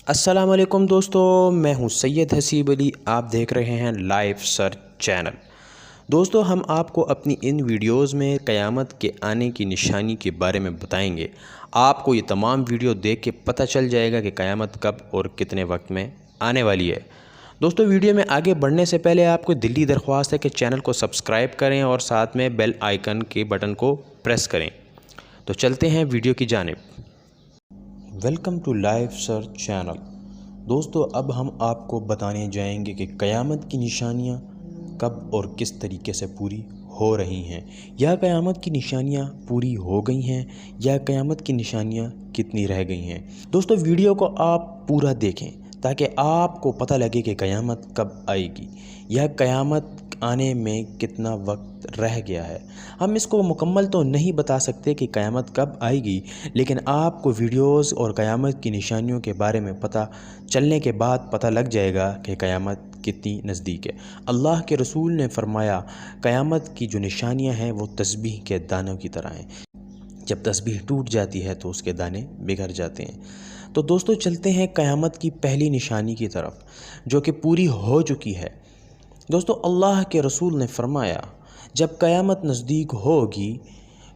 السلام علیکم دوستو، میں ہوں سید حسیب علی۔ آپ دیکھ رہے ہیں لائف سرچ چینل۔ دوستو، ہم آپ کو اپنی ان ویڈیوز میں قیامت کے آنے کی نشانی کے بارے میں بتائیں گے۔ آپ کو یہ تمام ویڈیو دیکھ کے پتہ چل جائے گا کہ قیامت کب اور کتنے وقت میں آنے والی ہے۔ دوستو، ویڈیو میں آگے بڑھنے سے پہلے آپ کو دلی درخواست ہے کہ چینل کو سبسکرائب کریں اور ساتھ میں بیل آئیکن کے بٹن کو پریس کریں۔ تو چلتے ہیں ویڈیو کی جانب۔ Welcome to Life Search channel. دوستو، اب ہم آپ کو بتانے جائیں گے کہ قیامت کی نشانیاں کب اور کس طریقے سے پوری ہو رہی ہیں، یا قیامت کی نشانیاں پوری ہو گئی ہیں، یا قیامت کی نشانیاں کتنی رہ گئی ہیں۔ دوستو، ویڈیو کو آپ پورا دیکھیں تاکہ آپ کو پتہ لگے کہ قیامت کب آئے گی یا قیامت آنے میں کتنا وقت رہ گیا ہے۔ ہم اس کو مکمل تو نہیں بتا سکتے کہ قیامت کب آئے گی، لیکن آپ کو ویڈیوز اور قیامت کی نشانیوں کے بارے میں پتہ چلنے کے بعد پتہ لگ جائے گا کہ قیامت کتنی نزدیک ہے۔ اللہ کے رسول نے فرمایا، قیامت کی جو نشانیاں ہیں وہ تسبیح کے دانوں کی طرح ہیں۔ جب تسبیح ٹوٹ جاتی ہے تو اس کے دانے بگھر جاتے ہیں۔ تو دوستو، چلتے ہیں قیامت کی پہلی نشانی کی طرف جو کہ پوری ہو چکی ہے۔ دوستو، اللہ کے رسول نے فرمایا، جب قیامت نزدیک ہوگی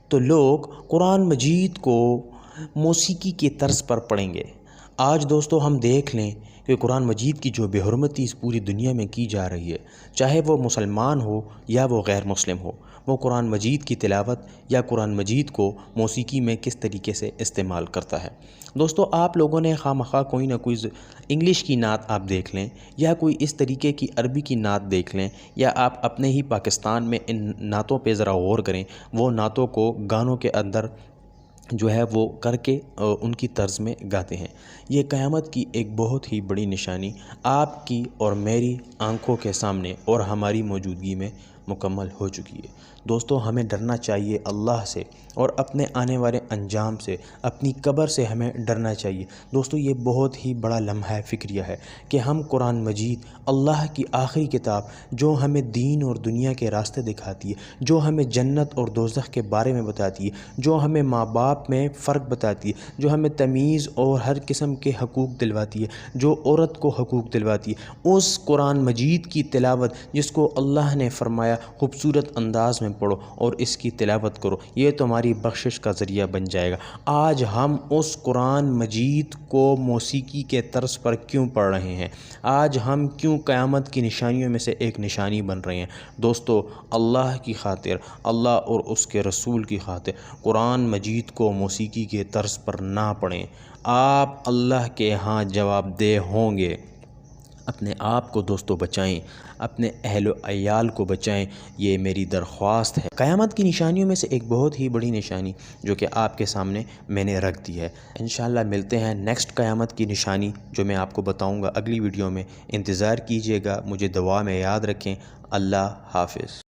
تو لوگ قرآن مجید کو موسیقی کے طرز پر پڑھیں گے۔ آج دوستو ہم دیکھ لیں کہ قرآن مجید کی جو بے حرمتی اس پوری دنیا میں کی جا رہی ہے، چاہے وہ مسلمان ہو یا وہ غیر مسلم ہو، وہ قرآن مجید کی تلاوت یا قرآن مجید کو موسیقی میں کس طریقے سے استعمال کرتا ہے۔ دوستو، آپ لوگوں نے خواہ کوئی نہ کوئی انگلش کی نعت آپ دیکھ لیں، یا کوئی اس طریقے کی عربی کی نعت دیکھ لیں، یا آپ اپنے ہی پاکستان میں ان نعتوں پہ ذرا غور کریں۔ وہ نعتوں کو گانوں کے اندر جو ہے وہ کر کے ان کی طرز میں گاتے ہیں۔ یہ قیامت کی ایک بہت ہی بڑی نشانی آپ کی اور میری آنکھوں کے سامنے اور ہماری موجودگی میں مکمل ہو چکی ہے۔ دوستو، ہمیں ڈرنا چاہیے اللہ سے اور اپنے آنے والے انجام سے، اپنی قبر سے ہمیں ڈرنا چاہیے۔ دوستو، یہ بہت ہی بڑا لمحہ فکریہ ہے کہ ہم قرآن مجید، اللہ کی آخری کتاب جو ہمیں دین اور دنیا کے راستے دکھاتی ہے، جو ہمیں جنت اور دوزخ کے بارے میں بتاتی ہے، جو ہمیں ماں باپ میں فرق بتاتی ہے، جو ہمیں تمیز اور ہر قسم کے حقوق دلواتی ہے، جو عورت کو حقوق دلواتی ہے، اس قرآن مجید کی تلاوت جس کو اللہ نے فرمایا خوبصورت انداز میں پڑھو اور اس کی تلاوت کرو، یہ تمہاری بخشش کا ذریعہ بن جائے گا۔ آج ہم اس قرآن مجید کو موسیقی کے طرز پر کیوں پڑھ رہے ہیں؟ آج ہم کیوں قیامت کی نشانیوں میں سے ایک نشانی بن رہے ہیں؟ دوستو، اللہ کی خاطر، اللہ اور اس کے رسول کی خاطر قرآن مجید کو موسیقی کے طرز پر نہ پڑھیں۔ آپ اللہ کے ہاں جواب دہ ہوں گے۔ اپنے آپ کو دوستو بچائیں، اپنے اہل و عیال کو بچائیں، یہ میری درخواست ہے۔ قیامت کی نشانیوں میں سے ایک بہت ہی بڑی نشانی جو کہ آپ کے سامنے میں نے رکھ دی ہے۔ انشاءاللہ ملتے ہیں نیکسٹ قیامت کی نشانی جو میں آپ کو بتاؤں گا اگلی ویڈیو میں۔ انتظار کیجیے گا، مجھے دعا میں یاد رکھیں۔ اللہ حافظ۔